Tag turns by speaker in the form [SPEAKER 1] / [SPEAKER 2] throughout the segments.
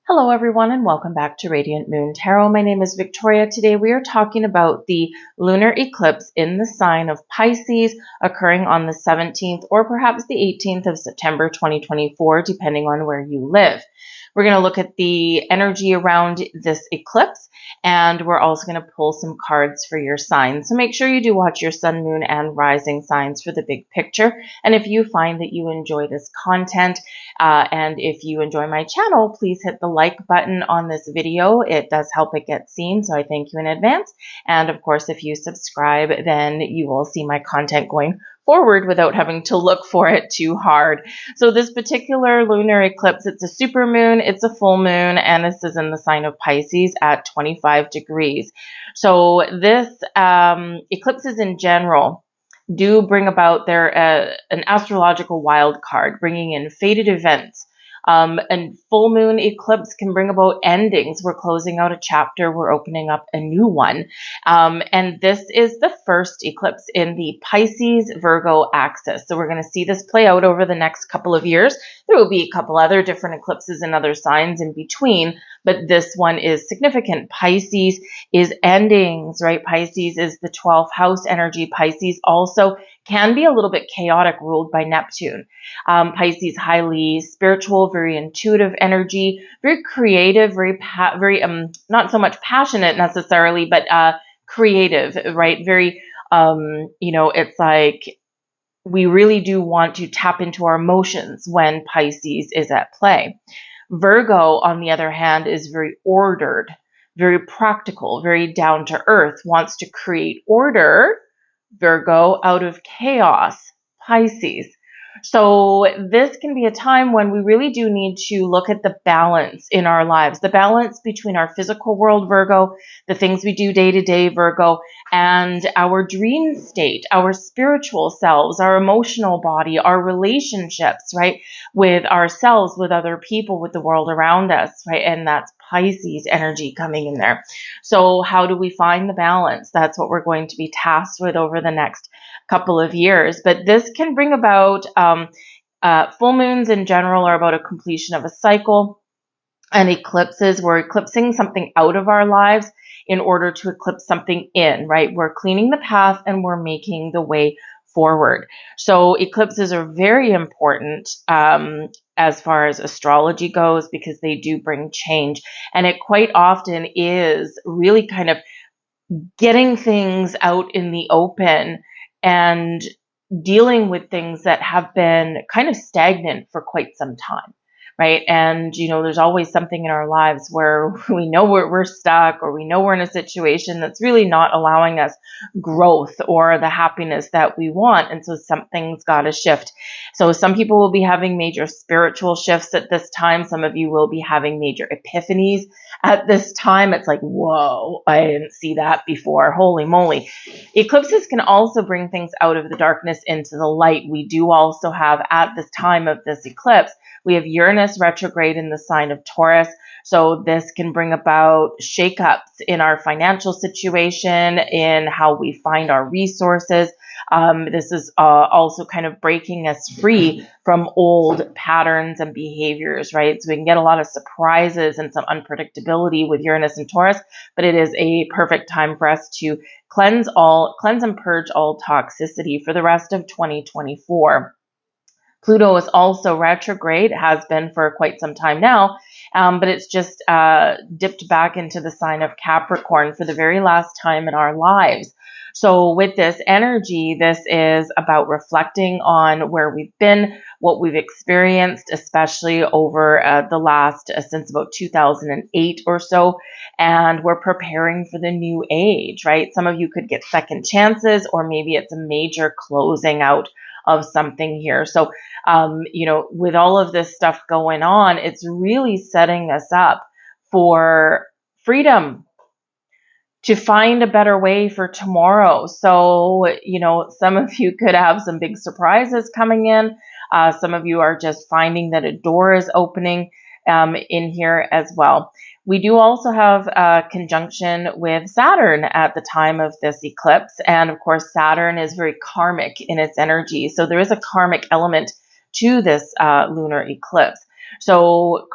[SPEAKER 1] Hello everyone and welcome back to Radiant Moon Tarot. My name is Victoria. Today we are talking about the lunar eclipse in the sign of Pisces occurring on the 17th or perhaps the 18th of September 2024, depending on where you live. We're going to look at the energy around this eclipse, and we're also going to pull some cards for your signs. So make sure you do watch your sun, moon, and rising signs for the big picture. And if you find that you enjoy this content, and if you enjoy my channel, please hit the like button on this video. It does help it get seen, so I thank you in advance. And of course, if you subscribe, then you will see my content going forward without having to look for it too hard. So this particular lunar eclipse, it's a super moon, it's a full moon, and this is in the sign of Pisces at 25 degrees. So this eclipses in general do bring about an astrological wild card, bringing in fated events. And full moon eclipse can bring about endings. We're closing out a chapter, we're opening up a new one. And this is the first eclipse in the Pisces-Virgo axis. So we're going to see this play out over the next couple of years. There will be a couple other different eclipses in other signs in between, but this one is significant. Pisces is endings, right? Pisces is the 12th house energy. Pisces also can be a little bit chaotic, ruled by Neptune. Pisces, highly spiritual, very intuitive energy, very creative, very not so much passionate necessarily, but creative, right? Very, it's like we really do want to tap into our emotions when Pisces is at play. Virgo, on the other hand, is very ordered, very practical, very down to earth, wants to create order, Virgo, out of chaos, Pisces. So this can be a time when we really do need to look at the balance in our lives, the balance between our physical world, Virgo, the things we do day to day, Virgo, and our dream state, our spiritual selves, our emotional body, our relationships, right, with ourselves, with other people, with the world around us, right? And that's Pisces energy coming in there. So how do we find the balance? That's what we're going to be tasked with over the next couple of years. But this can bring about full moons in general are about a completion of a cycle, and eclipses, we're eclipsing something out of our lives in order to eclipse something in, right? We're cleaning the path and we're making the way forward. So eclipses are very important as far as astrology goes, because they do bring change. And it quite often is really kind of getting things out in the open and dealing with things that have been kind of stagnant for quite some time, right? And, there's always something in our lives where we know we're stuck, or we know we're in a situation that's really not allowing us growth or the happiness that we want. And so something's got to shift. So some people will be having major spiritual shifts at this time. Some of you will be having major epiphanies at this time. It's like, whoa, I didn't see that before. Holy moly. Eclipses can also bring things out of the darkness into the light. We do also have, at this time of this eclipse, we have Uranus retrograde in the sign of Taurus. So this can bring about shakeups in our financial situation, in how we find our resources. This is also kind of breaking us free from old patterns and behaviors, right? So we can get a lot of surprises and some unpredictability with Uranus and Taurus, but it is a perfect time for us to cleanse and purge all toxicity for the rest of 2024. Pluto is also retrograde, has been for quite some time now, but it's just dipped back into the sign of Capricorn for the very last time in our lives. So with this energy, this is about reflecting on where we've been, what we've experienced, especially over the last, since about 2008 or so, and we're preparing for the new age, right? Some of you could get second chances, or maybe it's a major closing out of something here. So, with all of this stuff going on, it's really setting us up for freedom, to find a better way for tomorrow. So, some of you could have some big surprises coming in. Some of you are just finding that a door is opening in here as well. We do also have a conjunction with Saturn at the time of this eclipse. And of course, Saturn is very karmic in its energy. So there is a karmic element to this lunar eclipse. So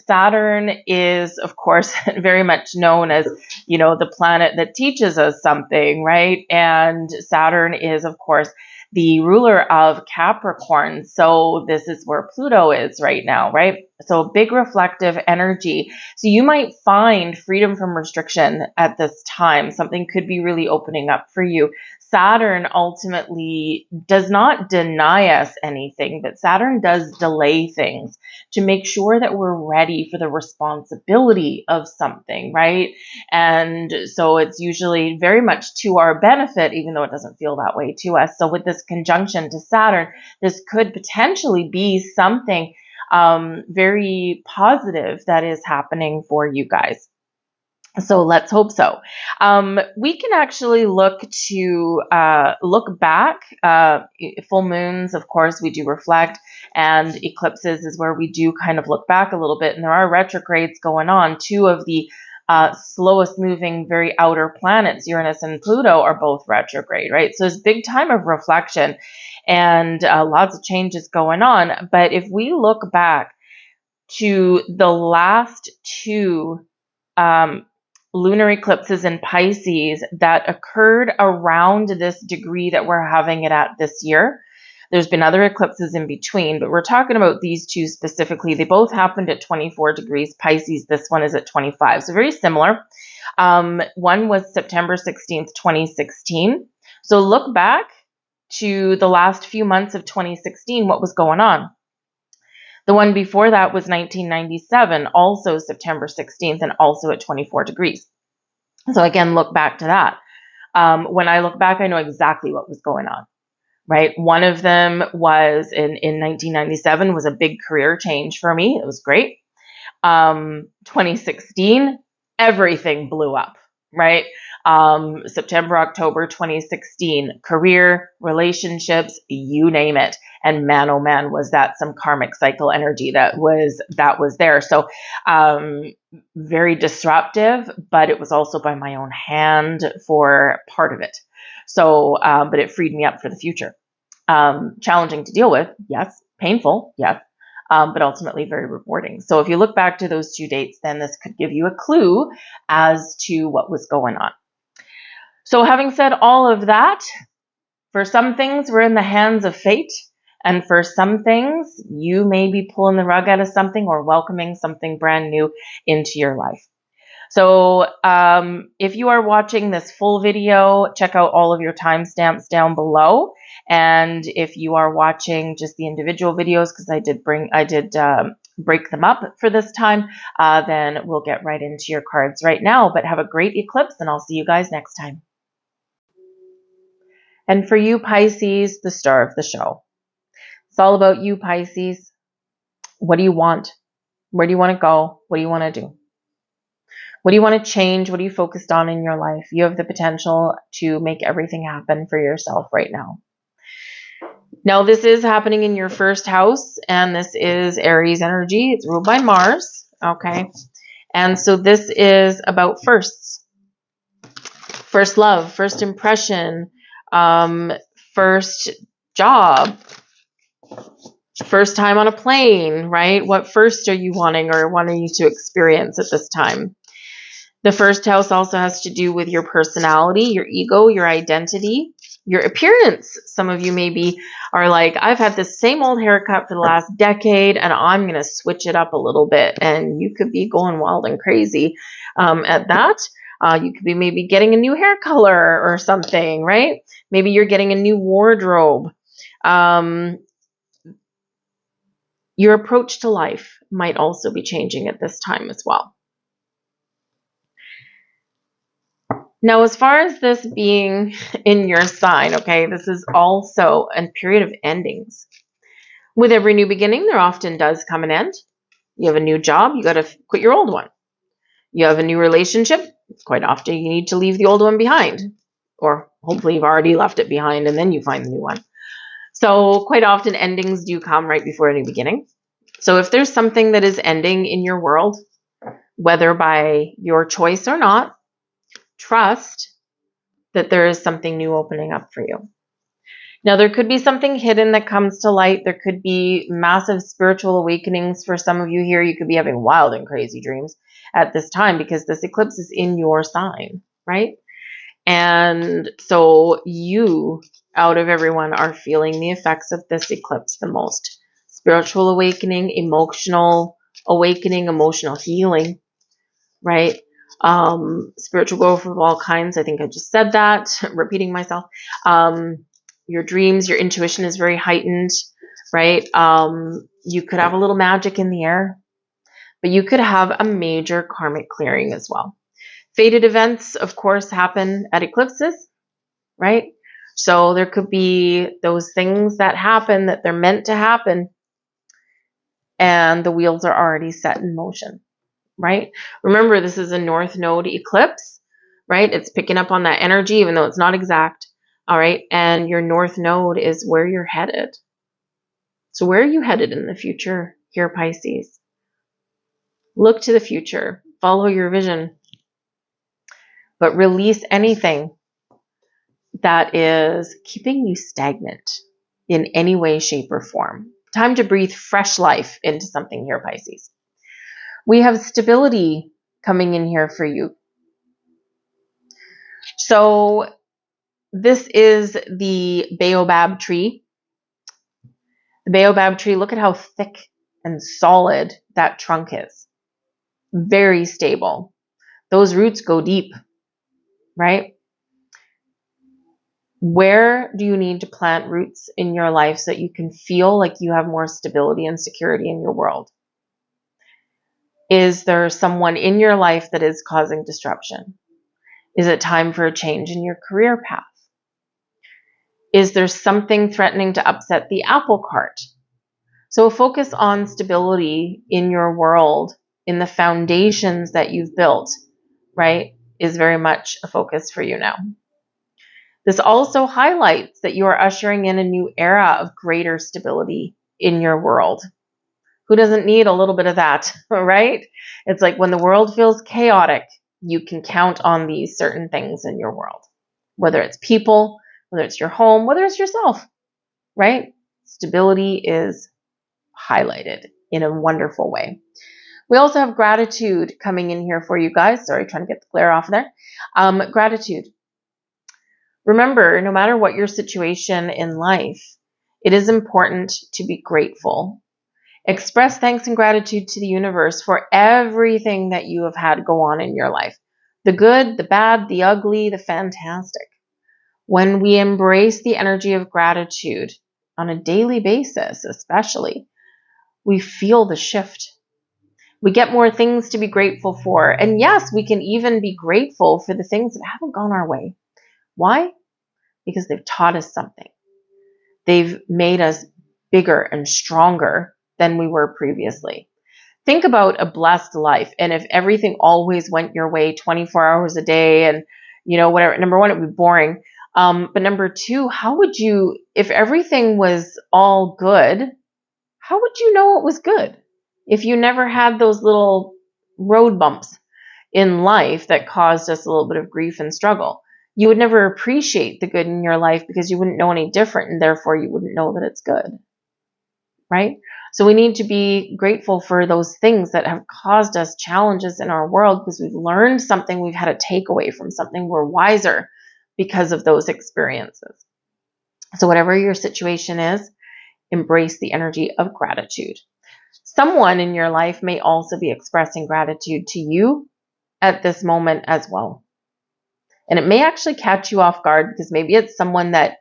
[SPEAKER 1] Saturn is, of course, very much known as, the planet that teaches us something, right? And Saturn is, of course, the ruler of Capricorn. So this is where Pluto is right now, right? So big reflective energy. So you might find freedom from restriction at this time. Something could be really opening up for you. Saturn ultimately does not deny us anything, but Saturn does delay things to make sure that we're ready for the responsibility of something, right? And so it's usually very much to our benefit, even though it doesn't feel that way to us. So with this conjunction to Saturn, this could potentially be something very positive that is happening for you guys. So let's hope so. We can actually look back. Full moons, of course, we do reflect, and eclipses is where we do kind of look back a little bit. And there are retrogrades going on. Two of the slowest moving, very outer planets, Uranus and Pluto, are both retrograde, right? So it's a big time of reflection and lots of changes going on. But if we look back to the last two lunar eclipses in Pisces that occurred around this degree that we're having it at this year. There's been other eclipses in between, but we're talking about these two specifically. They both happened at 24 degrees Pisces. This one is at 25, so very similar. One was September 16th, 2016. So look back to the last few months of 2016, what was going on. The one before that was 1997, also September 16th, and also at 24 degrees. So again, look back to that. When I look back, I know exactly what was going on, right? One of them was in 1997 was a big career change for me. It was great. 2016, everything blew up, right? September, October 2016, career, relationships, you name it. And man, oh man, was that some karmic cycle energy that was there. So very disruptive, but it was also by my own hand for part of it. So, but it freed me up for the future. Challenging to deal with, yes. Painful, yes. But ultimately very rewarding. So if you look back to those two dates, then this could give you a clue as to what was going on. So having said all of that, for some things, we're in the hands of fate. And for some things, you may be pulling the rug out of something or welcoming something brand new into your life. So if you are watching this full video, check out all of your timestamps down below. And if you are watching just the individual videos, because I did break them up for this time, then we'll get right into your cards right now. But have a great eclipse, and I'll see you guys next time. And for you, Pisces, the star of the show. It's all about you, Pisces. What do you want? Where do you want to go? What do you want to do? What do you want to change? What are you focused on in your life? You have the potential to make everything happen for yourself right now. Now, this is happening in your first house, and this is Aries energy. It's ruled by Mars, okay? And so this is about firsts. First love, first impression, first job, first time on a plane, right? What first are you wanting or wanting to experience at this time? The first house also has to do with your personality, your ego, your identity, your appearance. Some of you maybe are like, I've had the same old haircut for the last decade and I'm going to switch it up a little bit. And you could be going wild and crazy at that. You could be maybe getting a new hair color or something, right? Maybe you're getting a new wardrobe. Your approach to life might also be changing at this time as well. Now, as far as this being in your sign, okay, this is also a period of endings. With every new beginning, there often does come an end. You have a new job, you got to quit your old one. You have a new relationship, quite often you need to leave the old one behind. Or hopefully you've already left it behind and then you find the new one. So quite often endings do come right before a new beginning. So if there's something that is ending in your world, whether by your choice or not, trust that there is something new opening up for you. Now, there could be something hidden that comes to light. There could be massive spiritual awakenings for some of you here. You could be having wild and crazy dreams at this time because this eclipse is in your sign, right? And so you, out of everyone, are feeling the effects of this eclipse the most. Spiritual awakening, emotional awakening, emotional healing, right? Spiritual growth of all kinds. I think I just said that, repeating myself. Your dreams, your intuition is very heightened, right? You could have a little magic in the air, but you could have a major karmic clearing as well. Fated events, of course, happen at eclipses, right? So there could be those things that happen that they're meant to happen, and the wheels are already set in motion, right? Remember, this is a North Node eclipse, right? It's picking up on that energy, even though it's not exact, all right? And your North Node is where you're headed. So where are you headed in the future here, Pisces? Look to the future. Follow your vision. But release anything that is keeping you stagnant in any way, shape, or form. Time to breathe fresh life into something here, Pisces. We have stability coming in here for you. So this is the baobab tree. The baobab tree, look at how thick and solid that trunk is. Very stable. Those roots go deep, right? Where do you need to plant roots in your life so that you can feel like you have more stability and security in your world? Is there someone in your life that is causing disruption? Is it time for a change in your career path? Is there something threatening to upset the apple cart? So focus on stability in your world, in the foundations that you've built, right, is very much a focus for you now. This also highlights that you are ushering in a new era of greater stability in your world. Who doesn't need a little bit of that, right? It's like when the world feels chaotic, you can count on these certain things in your world, whether it's people, whether it's your home, whether it's yourself, right? Stability is highlighted in a wonderful way. We also have gratitude coming in here for you guys. Sorry, trying to get the glare off there. Gratitude. Remember, no matter what your situation in life, it is important to be grateful. Express thanks and gratitude to the universe for everything that you have had go on in your life. The good, the bad, the ugly, the fantastic. When we embrace the energy of gratitude on a daily basis, especially, we feel the shift. We get more things to be grateful for. And yes, we can even be grateful for the things that haven't gone our way. Why? Because they've taught us something. They've made us bigger and stronger than we were previously. Think about a blessed life. And if everything always went your way 24 hours a day and, whatever, number one, it would be boring. But number two, how would you, if everything was all good, how would you know it was good? If you never had those little road bumps in life that caused us a little bit of grief and struggle, you would never appreciate the good in your life because you wouldn't know any different, and therefore you wouldn't know that it's good, right? So we need to be grateful for those things that have caused us challenges in our world because we've learned something, we've had a takeaway from something, we're wiser because of those experiences. So whatever your situation is, embrace the energy of gratitude. Someone in your life may also be expressing gratitude to you at this moment as well. And it may actually catch you off guard because maybe it's someone that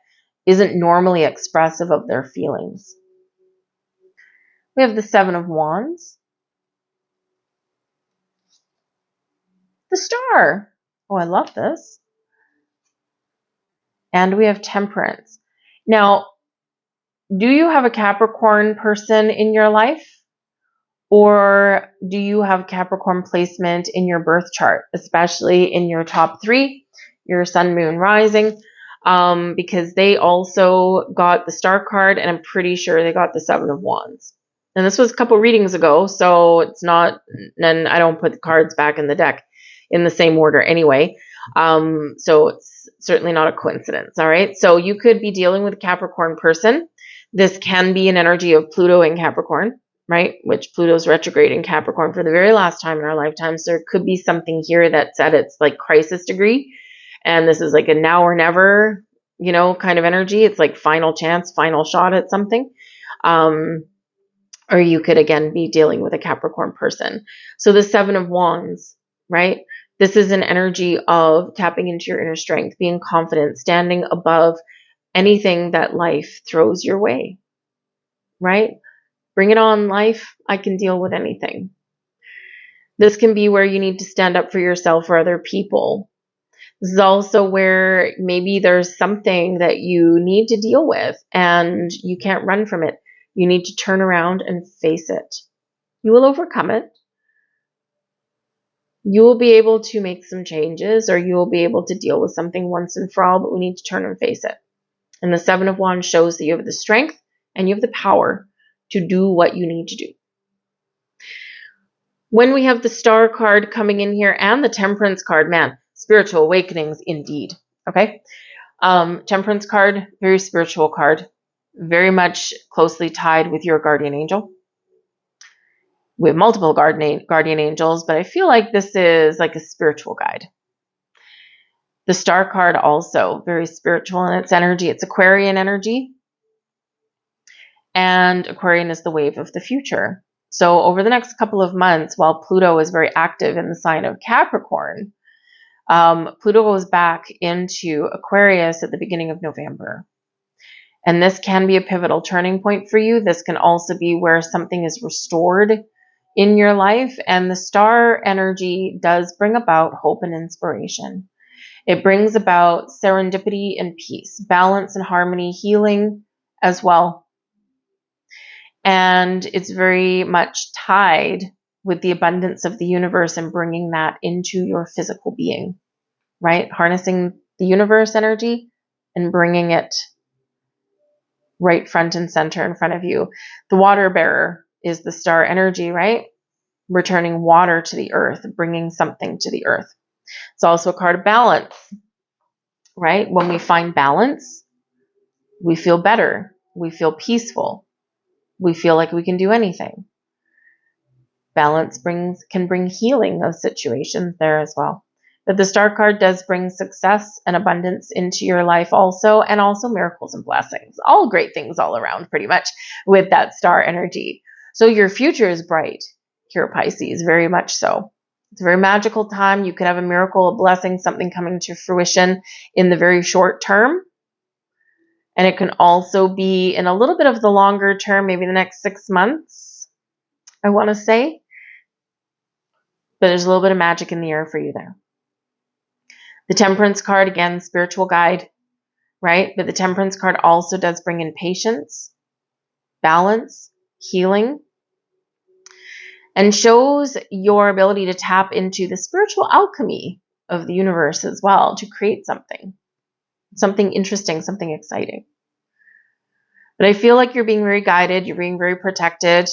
[SPEAKER 1] isn't normally expressive of their feelings. We have the Seven of Wands. The Star. Oh, I love this. And we have Temperance. Now, do you have a Capricorn person in your life? Or do you have Capricorn placement in your birth chart, especially in your top three, your Sun, Moon, Rising? Because they also got the Star card, and I'm pretty sure they got the Seven of Wands. And this was a couple readings ago, so it's not, and I don't put the cards back in the deck in the same order anyway. So it's certainly not a coincidence. All right. So you could be dealing with a Capricorn person. This can be an energy of Pluto in Capricorn, right? Which Pluto's retrograde in Capricorn for the very last time in our lifetimes. So there could be something here that's at its like crisis degree. And this is like a now or never, kind of energy. It's like final chance, final shot at something. Or you could, again, be dealing with a Capricorn person. So the Seven of Wands, right? This is an energy of tapping into your inner strength, being confident, standing above anything that life throws your way, right? Bring it on, life. I can deal with anything. This can be where you need to stand up for yourself or other people. This is also where maybe there's something that you need to deal with and you can't run from it. You need to turn around and face it. You will overcome it. You will be able to make some changes, or you will be able to deal with something once and for all, but we need to turn and face it. And the Seven of Wands shows that you have the strength and you have the power to do what you need to do. When we have the Star card coming in here and the Temperance card, man, spiritual awakenings indeed. Okay. Temperance card, very spiritual card, very much closely tied with your guardian angel. We have multiple guardian angels, but I feel like this is like a spiritual guide. The Star card also very spiritual in its energy. It's Aquarian energy. And Aquarian is the wave of the future. So over the next couple of months, while Pluto is very active in the sign of Capricorn, Pluto goes back into Aquarius at the beginning of November. And this can be a pivotal turning point for you. This can also be where something is restored in your life. And the Star energy does bring about hope and inspiration. It brings about serendipity and peace, balance and harmony, healing as well. And it's very much tied with the abundance of the universe and bringing that into your physical being, right? Harnessing the universe energy and bringing it right front and center in front of you. The water bearer is the Star energy, right? Returning water to the earth, bringing something to the earth. It's also a card of balance, right? When we find balance, we feel better. We feel peaceful. We feel like we can do anything. Balance can bring healing of situations there as well. But the Star card does bring success and abundance into your life also, and also miracles and blessings. All great things all around pretty much with that Star energy. So your future is bright here, Pisces, very much so. It's a very magical time. You could have a miracle, a blessing, something coming to fruition in the very short term. And it can also be in a little bit of the longer term, maybe the next 6 months, I want to say. But there's a little bit of magic in the air for you there. The Temperance card, again, spiritual guide, right? But the Temperance card also does bring in patience, balance, healing, and shows your ability to tap into the spiritual alchemy of the universe as well to create something interesting, something exciting. But I feel like you're being very guided. You're being very protected.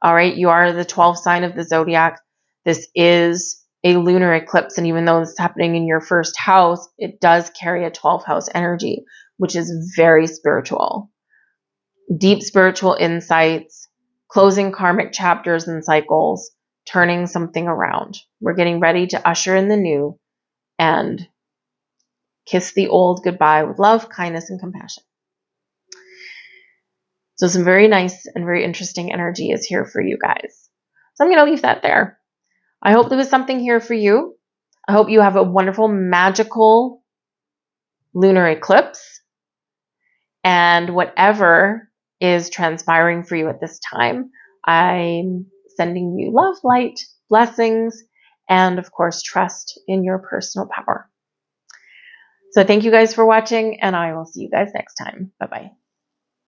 [SPEAKER 1] All right. You are the 12th sign of the zodiac. This is a lunar eclipse. And even though it's happening in your first house, it does carry a 12th house energy, which is very spiritual. Deep spiritual insights, closing karmic chapters and cycles, turning something around. We're getting ready to usher in the new and kiss the old goodbye with love, kindness, and compassion. So some very nice and very interesting energy is here for you guys. So I'm going to leave that there. I hope there was something here for you. I hope you have a wonderful, magical lunar eclipse. And whatever is transpiring for you at this time, I'm sending you love, light, blessings, and of course, trust in your personal power. So thank you guys for watching, and I will see you guys next time. Bye-bye.